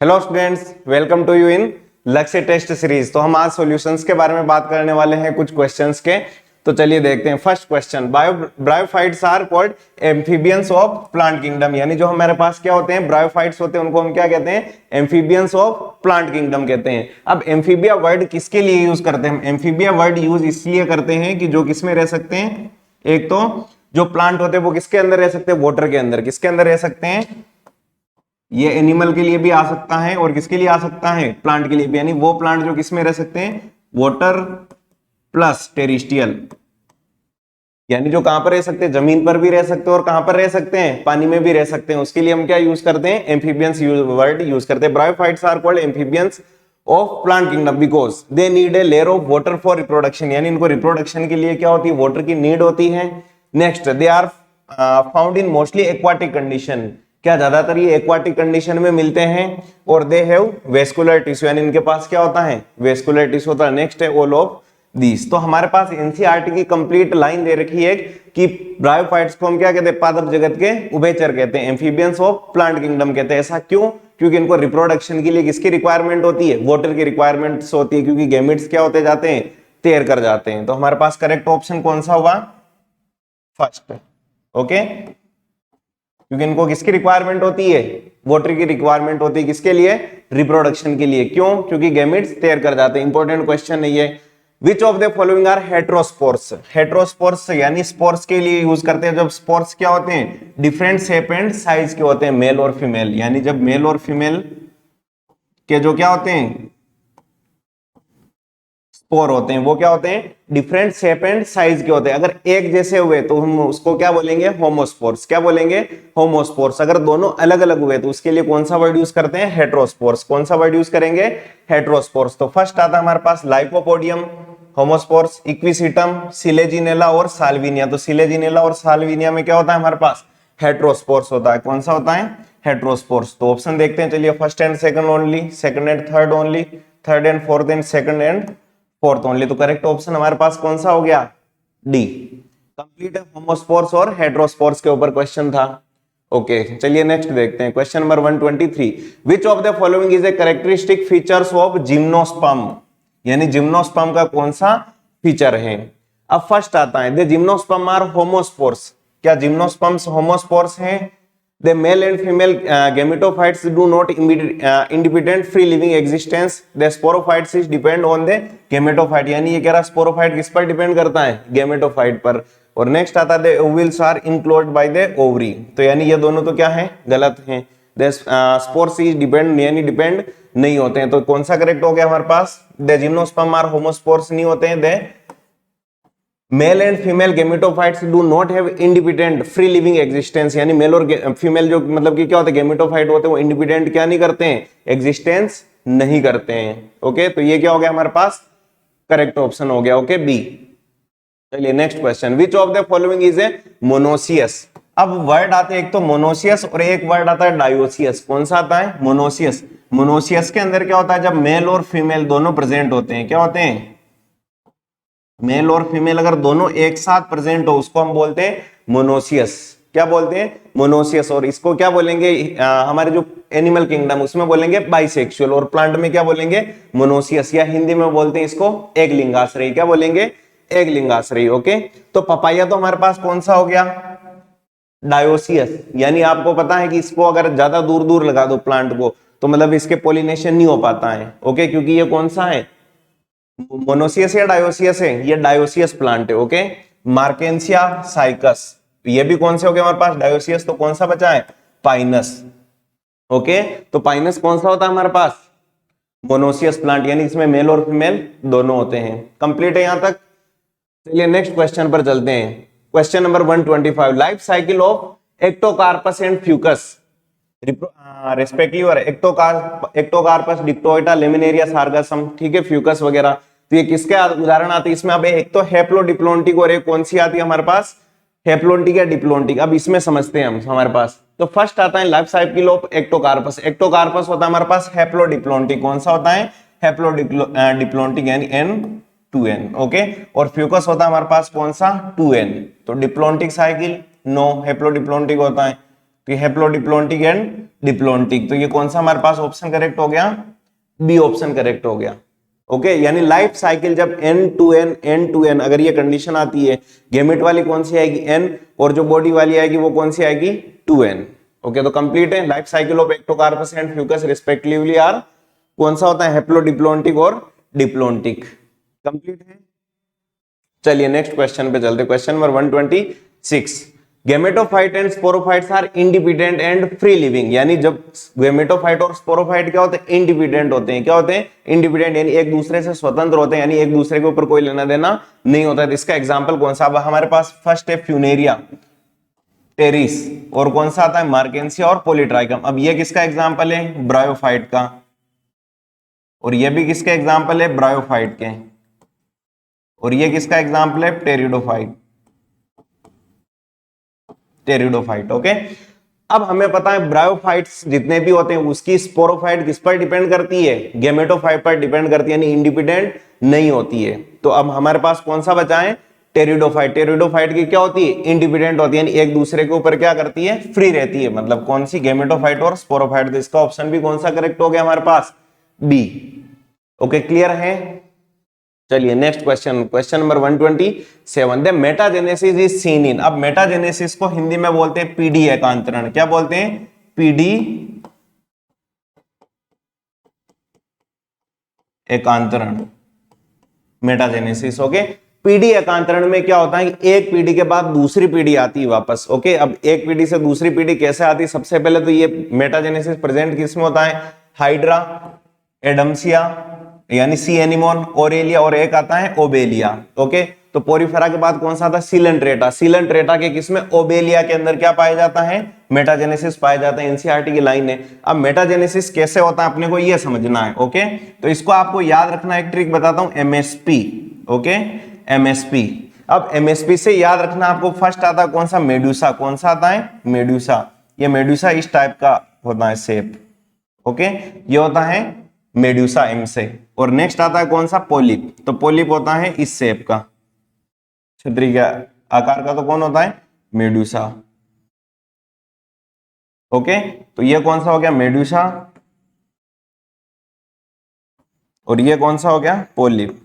Hello students, welcome to you in Lakshya test series. तो हम आज सॉल्यूशंस के बारे में बात करने वाले हैं कुछ क्वेश्चंस के। तो चलिए देखते हैं। First question, bryophytes are called amphibians of plant kingdom. यानी जो हमारे पास क्या होते हैं, ब्रायोफाइट्स होते हैं, उनको हम क्या कहते हैं? एम्फीबियंस ऑफ प्लांट किंगडम कहते हैं। अब एम्फीबिया वर्ड किसके लिए यूज करते हैं? एम्फीबिया वर्ड यूज इसलिए करते हैं कि जो किसमें रह सकते हैं, एक तो जो प्लांट होते हैं वो किसके अंदर रह सकते हैं? वाटर के अंदर। किसके अंदर रह सकते हैं? ये एनिमल के लिए भी आ सकता है और किसके लिए आ सकता है? प्लांट के लिए भी। यानी वो प्लांट जो किसमें रह सकते हैं? Water plus terrestrial. यानी जो कहां पर रह सकते हैं? जमीन पर भी रह सकते हैं और कहां पर रह सकते हैं? पानी में भी रह सकते हैं। उसके लिए हम क्या यूज करते हैं? एम्फीबियंस वर्ड यूज करते हैं। Bryophytes are called amphibians of plant kingdom because they need a layer of water for reproduction. यानी इनको रिप्रोडक्शन के लिए क्या होती है? वाटर की नीड होती है। Next, they are found in mostly aquatic condition. क्या ज्यादातर ये एक्वाटिक कंडीशन में मिलते हैं। और दे हैव वेस्कुलर टिश्यू, यानी इनके पास क्या होता है? वेस्कुलर टिश्यू होता है। नेक्स्ट है ऑल ऑफ दीस। तो हमारे पास एनसीईआरटी की कंप्लीट लाइन दे रखी है कि ब्रायोफाइट्स को हम क्या कहते हैं? पादप जगत के उभयचर कहते हैं, एम्फीबियंस ऑफ प्लांट किंगडम कहते हैं। ऐसा क्यों? क्योंकि इनको रिप्रोडक्शन के लिए किसकी रिक्वायरमेंट होती है? वाटर की रिक्वायरमेंट होती है, क्योंकि गैमेट्स क्या होते जाते हैं? तैर कर जाते हैं। तो हमारे पास करेक्ट ऑप्शन कौन सा होगा? फर्स्ट। ओके, क्योंकि इनको किसकी रिक्वायरमेंट होती है? वाटर की रिक्वायरमेंट होती है। किसके लिए? रिप्रोडक्शन के लिए। क्यों? क्योंकि गैमेट्स तैर कर जाते हैं। इंपॉर्टेंट क्वेश्चन नहीं है। Which of the following are heterospores? Heterospores यानी स्पोर्स के लिए यूज करते हैं। जब स्पोर्स क्या होते हैं? डिफरेंट शेप एंड साइज के होते हैं, मेल और फीमेल। यानी जब मेल और फीमेल के जो क्या होते हैं? स्पोर होते हैं, वो क्या होते हैं? डिफरेंट शेप एंड साइज के होते हैं। अगर एक जैसे हुए तो हम उसको क्या बोलेंगे? होमोस्पोर्स। क्या बोलेंगे? होमोस्पोर्स। अगर दोनों अलग अलग हुए तो उसके लिए कौन सा वर्ड यूज करते हैं? हेट्रोस्पोर्स। कौन सा वर्ड यूज करेंगे? हेट्रोस्पोर्स। तो फर्स्ट आता है हमारे पास लाइकोपोडियम, होमोस्पोर्स, इक्विसिटम, सिलेजिनेला और साल्विनिया। तो सिलेजिनेला और साल्विनिया में क्या होता है हमारे पास? हेट्रोस्पोर्स होता है। कौन सा होता है? हेट्रोस्पोर्स। तो ऑप्शन देखते हैं। चलिए, first and second only, second and third only, third and fourth and second and fourth only. तो करेक्ट ऑप्शन हमारे पास कौन सा हो गया? डी। कंप्लीट होमोस्पोर्स और हेट्रोस्पोर्स के ऊपर क्वेश्चन था। ओके, चलिए नेक्स्ट देखते हैं। Question number 123, which of the following is a characteristic features of gymnosperm? यानी जिम्नोस्पर्म का कौन सा फीचर है? अब फर्स्ट आता है, द जिम्नोस्पर्म आर होमोस्पोर्स। क्या जिम्नोस्पर्म्स होमोस्पोर्स हैं? The male and female gametophytes do not independent free living existence. The sporophytes is depend on the gametophyte। यानी ये कह रहा स्पोरोफाइट किस पर डिपेंड करता है? गेमेटोफाइट पर। और नेक्स्ट आता है ovules are enclosed by the ovary. तो यानी ये दोनों तो क्या है? गलत है। द स्पोर्स इज डिपेंड, यानी डिपेंड नहीं होते हैं। तो कौन सा करेक्ट हो गया हमारे पास? द जिम्नोस्पर्म आर होमोस्पोर्स नहीं होते हैं। The male and female gametophytes do not have independent free living existence. यानी मेल और फीमेल जो मतलब कि क्या होते हैं? गेमेटोफाइट होते हैं, वो इंडिपेंडेंट क्या नहीं करते हैं? एग्जिस्टेंस नहीं करते हैं। ओके, तो ये क्या हो गया हमारे पास? करेक्ट ऑप्शन हो गया। Okay, B. चलिए next question, which of the following is a monoecious? अब वर्ड आते हैं, एक तो मोनोसियस और एक वर्ड आता है डायोसियस। कौन सा आता है? मोनोसियस। मोनोसियस के अंदर क्या होता है? जब मेल और फीमेल दोनों प्रेजेंट होते हैं, क्या होते हैं? मेल और फीमेल अगर दोनों एक साथ प्रेजेंट हो उसको हम बोलते हैं मोनोसियस। क्या बोलते हैं? मोनोसियस। और इसको क्या बोलेंगे? हमारे जो एनिमल किंगडम उसमें बोलेंगे बाइसेक्सुअल, और प्लांट में क्या बोलेंगे? मोनोसियस। या हिंदी में बोलते हैं इसको एक लिंगाश्रयी। क्या बोलेंगे? एक लिंगाश्रयी। ओके, तो पपाया तो हमारे पास कौन सा हो गया? डायोसियस। यानी आपको पता है कि इसको अगर ज्यादा दूर दूर लगा दो प्लांट को तो मतलब इसके पोलिनेशन नहीं हो पाता है। ओके, क्योंकि ये कौन सा है? मोनोसियस या डायोसियस है? ये डायोसियस प्लांट है। ओके, मार्केंसिया साइकस, ये भी कौन से हो गए हमारे पास? डायोसियस। तो कौन सा बचा है? पाइनस। ओके, तो पाइनस कौन सा होता है हमारे पास? Monoecious plant. यानी इसमें मेल और फीमेल दोनों होते हैं। कंप्लीट है यहां तक। चलिए नेक्स्ट क्वेश्चन पर चलते हैं। Question number 125, life cycle of Ectocarpus and Fucus respective Ectocarpus, diplontic, Laminaria, Sargassum, ठीक है, फ्यूकस वगैरह। तो ये किसके उदाहरण आते हैं इसमें? अब एक तो हेप्लोडिप्लोन्टिक और एक कौन सी आती है हमारे पास? हेप्लोन्टिक या डिप्लोन्टिक। अब इसमें समझते हैं हम हमारे पास। तो फर्स्ट आता है life cycle of Ectocarpus. Ectocarpus होता है हमारे पास हेप्लोडिप्लोन्टिक। कौन सा होता है? हेप्लोडिप्लोन्टिक, यानी N2N। ओके, और फ्यूकस होता है हमारे पास कौन सा? 2N। तो डिप्लोन्टिक साइकिल नो, हेप्लोडिप्लोन्टिक होता है। तो ये हैप्लोडिप्लोन्टिक एंड डिप्लोन्टिक, तो ये कौन सा हमारे पास ऑप्शन करेक्ट हो गया, बी ऑप्शन करेक्ट हो गया। ओके, यानी लाइफ साइकिल जब n to n अगर ये कंडीशन आती है, गेमेट वाली कौन सी आएगी n, और जो बॉडी वाली आएगी वो कौन सी आएगी 2n। ओके, तो कंप्लीट है। Life cycle of Ectocarpus and fucus respectively are कौन सा होता है, हैप्लोडिप्लोन्टिक और डिप्लोन्टिक। कंप्लीट है। चलिए नेक्स्ट क्वेश्चन पे चलते, question number 126। Gametophyte and sporophytes are independent and free living, यानी जब गेमेटोफाइट और स्पोरोफाइट क्या होते हैं, इंडिपेंडेंट होते हैं। क्या होते हैं, इंडिपेंडेंट, यानी एक दूसरे से स्वतंत्र होते हैं, यानी एक दूसरे के ऊपर कोई लेना देना नहीं होता है। तो इसका एग्जांपल कौन सा, अब हमारे पास फर्स्ट है फ्यूनेरिया टेरिस, और कौन सा आता है मार्केंसिया और पॉलीट्राइकम। अब ये किसका एग्जाम्पल है, ब्रायोफाइट का, और ये भी किसके एग्जाम्पल है, ब्रायोफाइट के, और ये किसका एग्जाम्पल है, टेरिडोफाइट, टेरिडोफाइट। ओके, अब हमें पता है ब्रायोफाइट्स जितने भी होते हैं उसकी स्पोरोफाइट किस पर डिपेंड करती है, गेमेटोफाइट पर डिपेंड करती है, यानी इंडिपेंडेंट नहीं होती है। तो अब हमारे पास कौन सा बचा है, टेरिडोफाइट। टेरिडोफाइट की क्या होती है, इंडिपेंडेंट होती है, यानी एक दूसरे के ऊपर क्या करती है, फ्री रहती है। मतलब कौन सी, गेमेटोफाइट और स्पोरोफाइट। तो इसका ऑप्शन भी कौन सा करेक्ट हो गया हमारे पास, बी। ओके, क्लियर है। चलिए next question, question number 127। The metagenesis is seen in, अब मेटाजेनेसिस को हिंदी में बोलते हैं पीडी एकांतरण। क्या बोलते हैं, पीडी एकांतरण, मेटाजेनेसिस। ओके, पीडी एकांतरण में क्या होता है कि एक पीढ़ी के बाद दूसरी पीढ़ी आती है वापस। ओके, अब एक पीढ़ी से दूसरी पीढ़ी कैसे आती है, सबसे पहले तो ये मेटाजेनेसिस प्रेजेंट किसमें होता है, हाइड्रा, एडम्सिया यानी सी एनिमोन, ओरेलिया, और एक आता है ओबेलिया। ओके, तो पोरीफेरा के बाद कौन सा आता है, सीलेंट्रेटा। सीलेंट्रेटा के किसमें, ओबेलिया के अंदर क्या पाया जाता है, मेटाजेनेसिस पाया जाता है। एनसीईआरटी की लाइन है। अब मेटाजेनेसिस कैसे होता है अपने को ये समझना है। ओके, तो इसको आपको याद रखना, एक ट्रिक बताता हूं, एमएसपी। Okay, MSP. अब एमएसपी से याद रखना आपको, फर्स्ट आता है कौन सा, मेडुसा। कौन सा आता है, मेडुसा। ये मेडुसा इस टाइप का होता है शेप। ओके, ये होता है मेडुसा एम से। और नेक्स्ट आता है कौन सा, पोलिप। तो पोलिप होता है इस शेप का, छतरी का आकार का, तो कौन होता है, मेडुसा। ओके, तो ये कौन सा हो गया, मेडुसा, और ये कौन सा हो गया, पोलिप।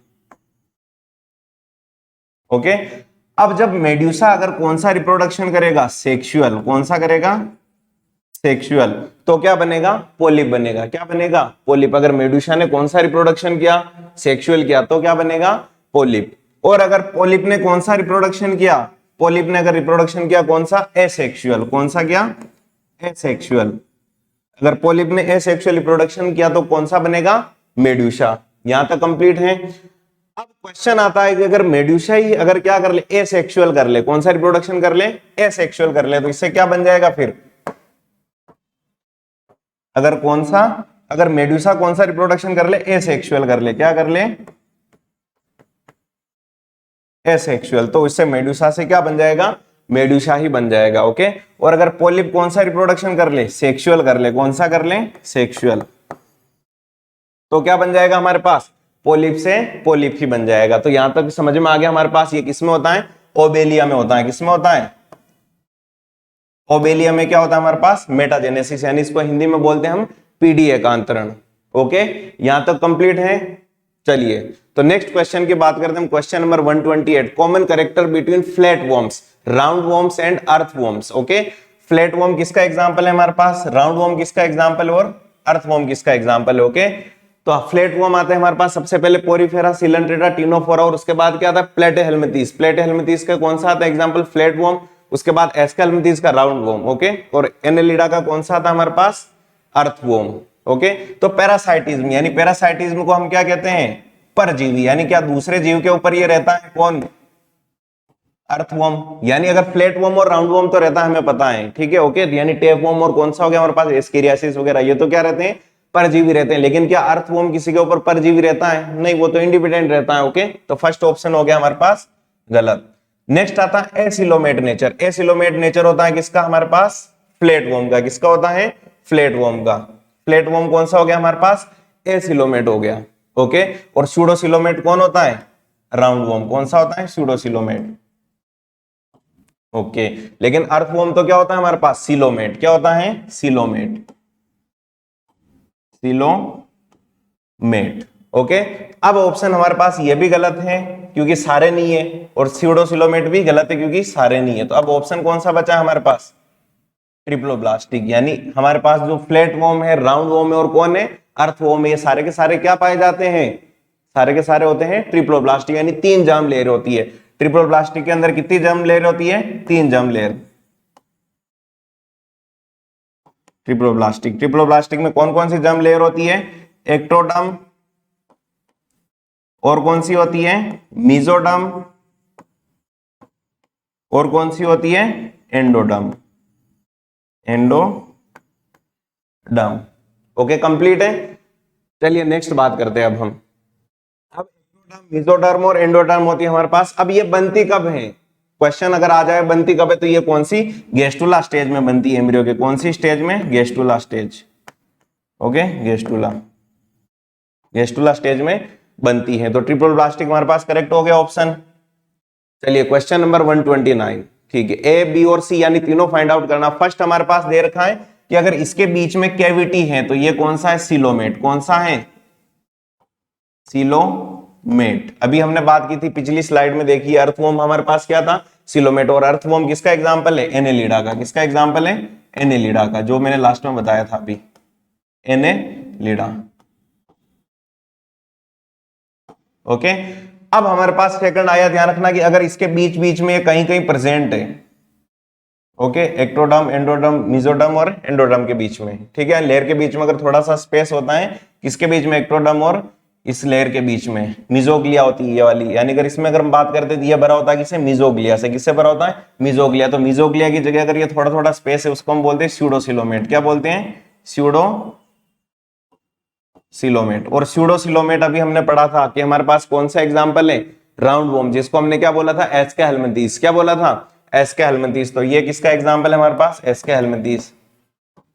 ओके, अब जब मेड्यूसा अगर कौन सा रिप्रोडक्शन करेगा, सेक्सुअल, कौन सा करेगा, सेक्सुअल, तो क्या बनेगा, पोलिप बनेगा। क्या बनेगा, पोलिप। अगर मेडुसा ने कौन सा रिप्रोडक्शन किया, सेक्सुअल किया, तो क्या बनेगा, पोलिप। और अगर पोलिप ने कौन सा रिप्रोडक्शन किया, पोलिप ने अगर रिप्रोडक्शन किया कौन सा, एसेक्सुअल। कौन सा किया, एसेक्सुअल। अगर पोलिप ने एसेक्सुअल रिप्रोडक्शन किया तो कौन सा बनेगा, मेडुसा। यहां तक कंप्लीट है। अब क्वेश्चन आता है कि अगर मेडुसा ही अगर क्या कर ले, एसेक्सुअल कर ले, कौन सा रिप्रोडक्शन कर ले, एसेक्सुअल कर ले, तो इससे क्या बन जाएगा फिर, अगर कौन सा, अगर मेडुसा कौन सा रिप्रोडक्शन कर ले, एसेक्सुअल कर ले, क्या कर ले, एसेक्सुअल, तो इससे मेडुसा से क्या बन जाएगा, मेडुसा ही बन जाएगा। ओके, और अगर पोलिप कौन सा रिप्रोडक्शन कर ले, सेक्सुअल कर ले, कौन सा कर ले, सेक्सुअल, तो क्या बन जाएगा हमारे पास, पोलिप से पोलिप ही बन जाएगा। तो यहां तक समझ में आ गया हमारे पास, ये किसमें होता है, ओबेलिया में होता है। किसमें होता है, ओबेलिया में क्या होता है हमारे पास, मेटाजेनेसिस, यानी इसको हिंदी में बोलते हैं हम पीडी एकांतरण। ओके, यहां तक कंप्लीट है। चलिए तो नेक्स्ट क्वेश्चन की बात करते हैं, question number 128। Common character between flat worms, round worms and earth worms. Okay, flat worm किसका एग्जांपल है हमारे पास, राउंड वर्म किसका एग्जांपल, और अर्थ वर्म किसका एग्जांपल है। ओके, तो फ्लैट वर्म आते हैं हमारे पास सबसे पहले पोरीफेरा, सिलेंट्रेटा, टिनोफोरा, और उसके बाद क्या आता है, प्लेटेहेल्मिंथीस। प्लेटेहेल्मिंथीस का कौन सा आता है एग्जांपल, फ्लैट वर्म, उसके बाद एस्केल्मिंथीस का राउंड वर्म। ओके, और एनेलिडा का कौन सा आता है हमारे पास, अर्थ वर्म। ओके, तो पैरासाइटिज्म, यानी पैरासाइटिज्म को हम क्या कहते हैं, परजीवी, यानी क्या दूसरे जीव के ऊपर ये रहता है कौन, अर्थवर्म। यानी अगर फ्लैट वर्म और राउंड वर्म तो रहता है हमें पता है, ठीक है। ओके, यानी टेप वर्म और कौन सा हो गया हमारे पास, एस्केरियासिस वगैरह, ये तो क्या रहते हैं, परजीवी रहते हैं। लेकिन क्या अर्थवर्म किसी के ऊपर परजीवी रहता है, नहीं, वो तो इंडिपेंडेंट रहता है। ओके, तो फर्स्ट ऑप्शन हो गया हमारे पास गलत। नेक्स्ट आता है एसिलोमेट नेचर। एसिलोमेट नेचर होता है किसका हमारे पास, फ्लैट वर्म का। किसका होता है, फ्लैट वर्म का। फ्लैट वर्म कौन सा हो गया हमारे पास, एसिलोमेट हो गया। ओके, और सूडोसिलोमेट कौन होता है, राउंड वर्म। कौन सा होता है, सूडोसिलोमेट। ओके, लेकिन अर्थवॉर्म तो क्या होता है हमारे पास? सिलोमेट। क्या होता है? Coelomate, coelomate. ओके, अब ऑप्शन हमारे पास ये भी गलत है क्योंकि सारे नहीं है, और स्यूडोसिलोमेट भी गलत है क्योंकि सारे नहीं है। तो अब ऑप्शन कौन सा बचा है हमारे पास? ट्रिप्लोब्लास्टिक। यानी हमारे पास जो फ्लैट वॉर्म है, राउंड वॉर्म है, और कौन है? अर्थवॉर्म है। ये सारे के सारे क्या पाए जाते हैं? सारे के सारे होते हैं ट्रिप्लोब्लास्टिक, यानी 3 जर्म लेयर होती है। ट्रिप्लोब्लास्टिक के अंदर कितनी जर्म लेयर होती है? 3 जर्म लेयर। ट्रिप्लोब्लास्टिक में कौन कौन सी जर्म लेयर होती है? एक्टोडर्म, और कौन सी होती है? मेसोडर्म, और कौन सी होती है? एंडोडर्म। एंडोडर्म। ओके, कंप्लीट है। चलिए नेक्स्ट बात करते हैं अब हम। अब एक्टोडर्म, मेसोडर्म और एंडोडर्म होती है हमारे पास। अब ये बनती कब है? क्वेश्चन अगर आ जाए बनती कब है, तो ये कौन सी? गेस्टुला स्टेज में बनती है एम्ब्रियो के। कौन सी स्टेज में? गेस्टुला स्टेज। ओके, गेस्टुला, गेस्टुला स्टेज में बनती है। तो ट्रिप्लोब्लास्टिक हमारे पास करेक्ट हो गया ऑप्शन। चलिए क्वेश्चन नंबर 129। ठीक है, ए, बी और सी यानी तीनों फाइंड आउट करना। फर्स्ट हमारे पास दे रखा है कि अगर इसके बीच में कैविटी है तो ये कौन सा है? सिलोमेट। कौन सा है? सिलोमेट। अभी हमने बात की थी पिछली स्लाइड में, देखिए अर्थवॉर्म हमारे पास क्या था? सिलोमेट। और अर्थवॉर्म किसका एग्जांपल है? एनेलिडा का। किसका एग्जांपल है? एनेलिडा का, जो मैंने लास्ट में बताया था अभी, एनेलिडा। ओके, अब हमारे पास सेकंड आया, ध्यान रखना कि अगर इसके बीच बीच में कहीं कहीं प्रेजेंट है। ओके, एक्टोडर्म, एंडोडर्म, मेसोडर्म और एंडोडर्म के बीच में। ठीक है, लेयर के बीच में अगर थोड़ा सा स्पेस होता है, किसके बीच में? एक्टोडर्म और इस लेयर के बीच में मिजोग्लिया होती है ये वाली। यानी अगर इसमें अगर हम बात करते तो ये भरा होता है किसे? मिजोग्लिया से। किससे भरा होता है? मिजोग्लिया। तो मिजोग्लिया की जगह अगर ये थोड़ा थोड़ा स्पेस है, उसको हम बोलते हैं स्यूडोसिलोमेट। क्या बोलते हैं? Pseudo coelomate. और स्यूडोसिलोमेट अभी हमने पढ़ा था कि हमारे पास कौन सा एग्जांपल है? राउंड वॉर्म, जिसको हमने क्या बोला था? एस्के हेलमिंथीस। क्या बोला था? एस्के हेलमिंथीस। तो ये किसका एग्जांपल है हमारे पास? एस्के हेलमिंथीस,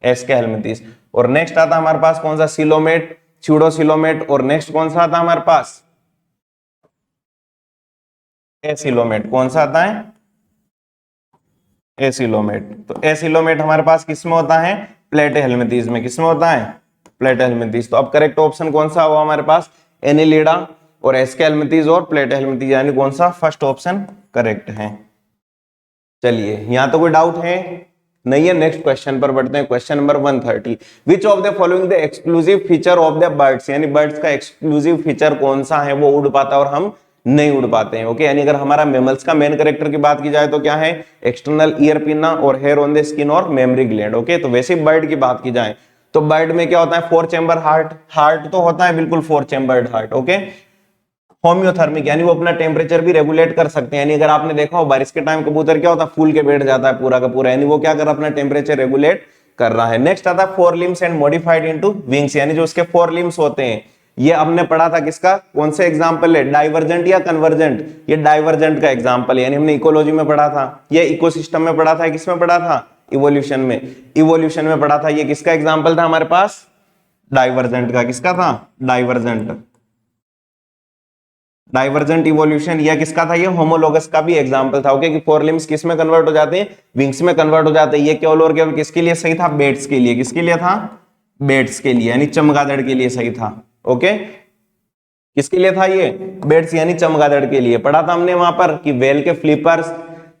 एस्के हेलमिंथीस। और नेक्स्ट आता हमारे पास कौन सा? Coelomate, pseudocoelomate. और नेक्स्ट कौन सा आता हमारे पास? एसिलोमेट। कौन सा आता है? एसिलोमेट। तो एसिलोमेट हमारे पास किसमें होता है? प्लेटेहेल्मिंथीस में। किसमें होता है? प्लेटेहेल्मिंथीस। तो अब करेक्ट ऑप्शन कौन सा हुआ हमारे पास? एनिलिडा और एस्के हेलमिंथीस और प्लेटेहेल्मिंथीस, यानी कौन सा? फर्स्ट ऑप्शन करेक्ट है। चलिए, यहां तो कोई डाउट है नहीं है। नेक्स्ट क्वेश्चन पर बढ़ते हैं। Question number 130। Which of the following the exclusive feature of the birds, यानी बर्ड्स का एक्सक्लूसिव फीचर कौन सा है? वो उड़ पाता है और हम नहीं उड़ पाते हैं। ओके, यानी अगर हमारा मेमल्स का मेन कैरेक्टर की बात की जाए तो क्या है? एक्सटर्नल ईयर पिना और हेयर ऑन द स्किन और मेमरी ग्लैंड। ओके, तो वैसे बर्ड की बात की जाए तो बर्ड में क्या होता है? 4 चैम्बर हार्ट। हार्ट तो होता है बिल्कुल 4 चैम्बर्ड हार्ट। ओके, होम्योथर्मिक, यानी वो अपना टेम्परेचर भी रेगुलेट कर सकते हैं। यानी अगर आपने देखा हो बारिश के टाइम कबूतर क्या होता है? फूल के बैठ जाता है पूरा का पूरा, यानी वो क्या कर रहा है? अपना टेम्परेचर रेगुलेट कर रहा है। नेक्स्ट आता है 4 limbs and modified into wings, यानी जो उसके 4 लिम्स होते हैं। ये हमने पढ़ा था किसका? कौन से एग्जाम्पल है? डाइवर्जेंट या कन्वर्जेंट? ये डाइवर्जेंट का एग्जाम्पल है, यानी हमने इकोलॉजी में पढ़ा था, ये इकोसिस्टम में पढ़ा था, किसमें पढ़ा था? इवोल्यूशन में। इवोल्यूशन में पढ़ा था। ये किसका एग्जाम्पल था हमारे पास? डाइवर्जेंट का। किसका था? डाइवर्जेंट। डाइवर्जेंट इवोल्यूशन या किसका था? ये होमोलोगस का भी एग्जांपल था। ओके, कि 4 लिम्स किस में कन्वर्ट हो जाते हैं? विंग्स में कन्वर्ट हो जाते हैं। ये केवल और केवल किसके लिए सही था? बेट्स के लिए। किसके लिए था? बेट्स के लिए, यानी चमगादड़ के लिए सही था। ओके, किसके लिए था ये? बेट्स यानी चमगादड़ के लिए। पढ़ा था हमने वहां पर कि वेल के फ्लिपर्स,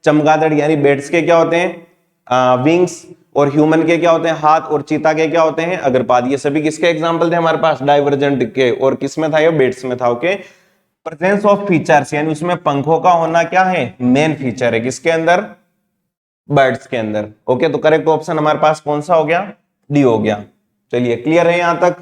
चमगादड़ यानी बेट्स के क्या होते हैं? विंग्स, और ह्यूमन के क्या होते हैं? हाथ, और चीता के क्या होते हैं? अग्रपाद। ये सभी किसके एग्जाम्पल थे हमारे पास? डाइवर्जेंट के। और किसमें था? ये बेट्स में था। ओके, प्रेजेंस ऑफ फीचर्स, यानी उसमें पंखों का होना क्या है? मेन फीचर है। किसके अंदर? बर्ड्स के अंदर। ओके, तो करेक्ट ऑप्शन हमारे पास कौन सा हो गया? डी हो गया। चलिए, क्लियर है यहां तक?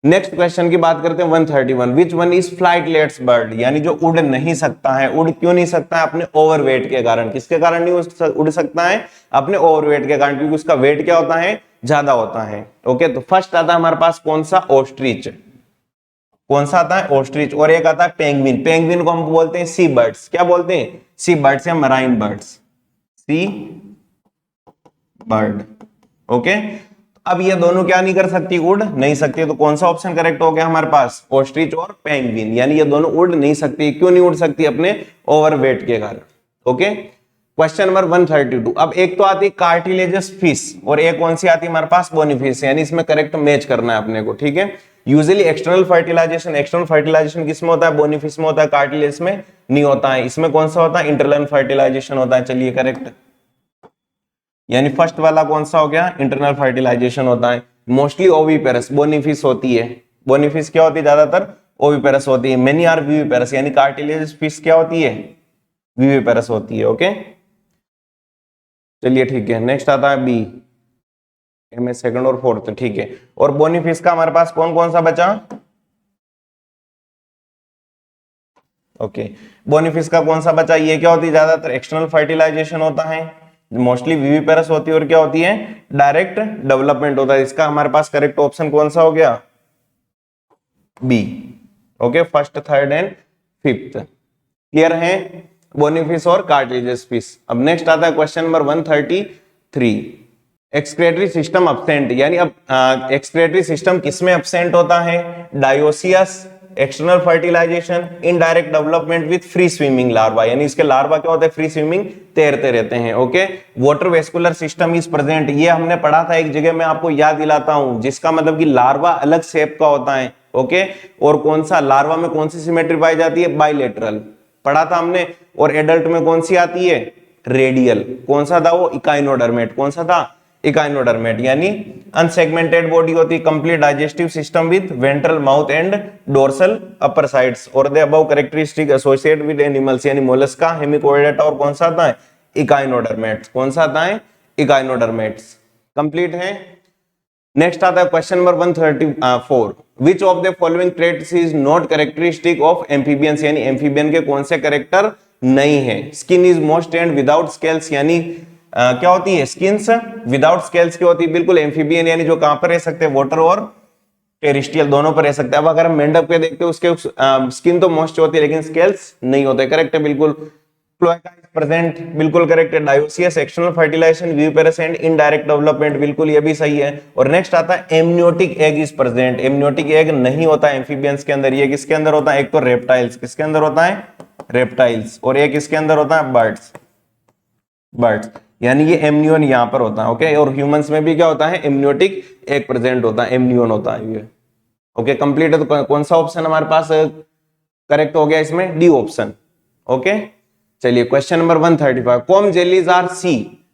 नेक्स्ट क्वेश्चन की बात करते हैं 131। विच वन इज फ्लाइटलेट्स बर्ड, यानी जो उड़ नहीं सकता है। उड़ क्यों नहीं सकता है? अपने ओवरवेट के कारण। किसके कारण नहीं उड़ सकता है? अपने ओवरवेट के कारण, क्योंकि उसका वेट क्या होता है? ज्यादा होता है। ओके, तो फर्स्ट आता है हमारे पास कौन सा? ऑस्ट्रिच। कौन सा आता है? ऑस्ट्रिच। और एक आता है पेंगुइन। पेंगुइन को हम बोलते हैं सी बर्ड्स। क्या बोलते हैं? सी बर्ड्स या मराइन बर्ड्स, सी बर्ड। ओके, अब ये दोनों क्या नहीं कर सकती? उड़ नहीं सकती। तो कौन सा ऑप्शन करेक्ट हो गया हमारे पास? ऑस्ट्रिच और पेंगुइन, यानी ये दोनों उड़ नहीं सकती। क्यों नहीं उड़ सकती? अपने ओवरवेट के कारण। Okay, question number 132। अब एक तो आती है कार्टिलेजस फिश और एक कौन सी आती है हमारे पास, बोनी फिश, यानी इसमें करेक्ट मैच करना है अपने को, ठीक है। यूजुअली एक्सटर्नल फर्टिलाइजेशन किसमें होता है, बोनी फिश में होता है, कार्टिलेज में नहीं होता है। इसमें कौन सा होता है, इंटरनल फर्टिलाइजेशन होता है। चलिए करेक्ट, यानी फर्स्ट वाला कौन सा हो गया, इंटरनल फर्टिलाइजेशन होता है। मोस्टली ओविपेरस बोनीफिस होती है। बोनीफिस क्या होती है, ज्यादातर ओविपेरस होती है। मेनी आर विविपेरस, यानी कार्टिलेज फिश क्या होती है, विविपेरस होती है। ओके चलिए ठीक है, नेक्स्ट आता है बी, में सेकंड और फोर्थ, ठीक है। और बोनीफिस का हमारे पास कौन कौन सा बचा, ओके बोनीफिस का कौन सा बचा, ये क्या होती है, ज्यादातर एक्सटर्नल फर्टिलाइजेशन होता है, मोस्टली विविपेरस होती है, और क्या होती है, डायरेक्ट डेवलपमेंट होता है। इसका हमारे पास करेक्ट ऑप्शन कौन सा हो गया, B. Okay first, third and fifth clear है, बोनीफिस और कार्टिलेजस फिश। अब नेक्स्ट आता है question number 133। Excretory system absent, यानी अब एक्सक्रेटरी सिस्टम किसमें अब्सेंट होता है, dioecious, external fertilization, indirect development with free swimming larva, यानी इसके लार्वा क्या होते हैं, फ्री स्विमिंग, तैरते रहते हैं। Okay water vascular system is present, ये हमने पढ़ा था एक जगह, मैं आपको याद दिलाता हूं, जिसका मतलब कि लार्वा अलग शेप का होता है। ओके और कौन सा लार्वा में कौन सी सिमेट्री पाई जाती है, बाइलेटरल, पढ़ा था हमने। और एडल्ट में कौन सी आती है, रेडियल। कौन सा था वो, इकाइनोडर्मेट, कौन सा था, इकाइनोडर्मेट, यानी अनसेगमेंटेड बॉडी होती है, complete digestive system with ventral mouth and dorsal upper sides, और the above characteristic associate with animals, यानी मोलस्का, हेमिकोइडेटा, और कौन सा आता है, इकाइनोडर्मेट्स। कौन सा आता है, इकाइनोडर्मेट्स। कंप्लीट है। नेक्स्ट आता है question number 134। Which of the following traits is not characteristic of amphibians, यानी एम्फीबियन के कौन से कैरेक्टर नहीं है। Skin is most and without scales, यानी क्या होती है, स्किन्स विदाउट स्केल्स की होती है, बिल्कुल एम्फीबियन, यानी जो कहां पर रह सकते हैं, वाटर और टेरिस्ट्रियल दोनों पर रह सकते हैं। अब अगर हम मेंढक पे देखते हैं, उसके स्किन तो मोस्ट होती है लेकिन स्केल्स नहीं होते, करेक्ट है बिल्कुल। क्लोएका इज प्रेजेंट, बिल्कुल करेक्ट है। Dioecious, external fertilization, viviparous and indirect development, बिल्कुल ये भी सही है। और नेक्स्ट आता है amniotic egg is present, amniotic egg नहीं होता है एम्फीबियंस के अंदर। ये किसके अंदर होता है, एक तो रेप्टाइल्स, किसके अंदर होता है, रेप्टाइल्स, और एक इसके अंदर होता है बर्ड्स, बर्ड्स, यानी ये एमनियन यहां पर होता है। ओके और ह्यूमंस में भी क्या होता है, एमनियोटिक एग प्रेजेंट होता है, एमनियन होता है ये। ओके कंप्लीट है, तो कौन सा ऑप्शन हमारे पास करेक्ट हो गया इसमें, डी ऑप्शन। ओके चलिए question number 135। Comb jellies are sea,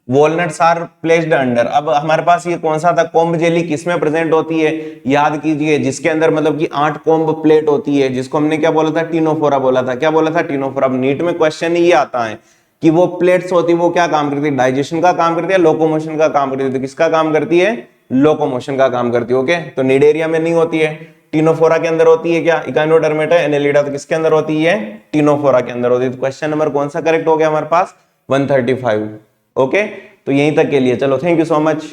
walnuts are placed under. अब हमारे पास ये कौन सा था, कॉम्ब जेली किसमें प्रेजेंट होती है, याद कीजिए, जिसके अंदर मतलब कि 8 कॉम्ब प्लेट होती है, जिसको हमने क्या बोला था, टिनोफोरा बोला था। क्या बोला था, टिनोफोरा। अब नीट में क्वेश्चन ये आता है कि वो प्लेट्स होती है वो क्या काम करती है, डाइजेशन का काम करती है, लोकोमोशन का काम करती है। तो किसका काम करती है, लोकोमोशन का काम करती है। ओके तो निडेरिया में नहीं होती है, टिनोफोरा के अंदर होती है। क्या, इकाइनोडर्मेटा, एनेलिडा, तो किसके अंदर होती है, टिनोफोरा के अंदर होती है। तो क्वेश्चन नंबर कौन सा करेक्ट हो गया हमारे पास, 135। ओके तो यहीं तक के लिए चलो, थैंक यू सो मच।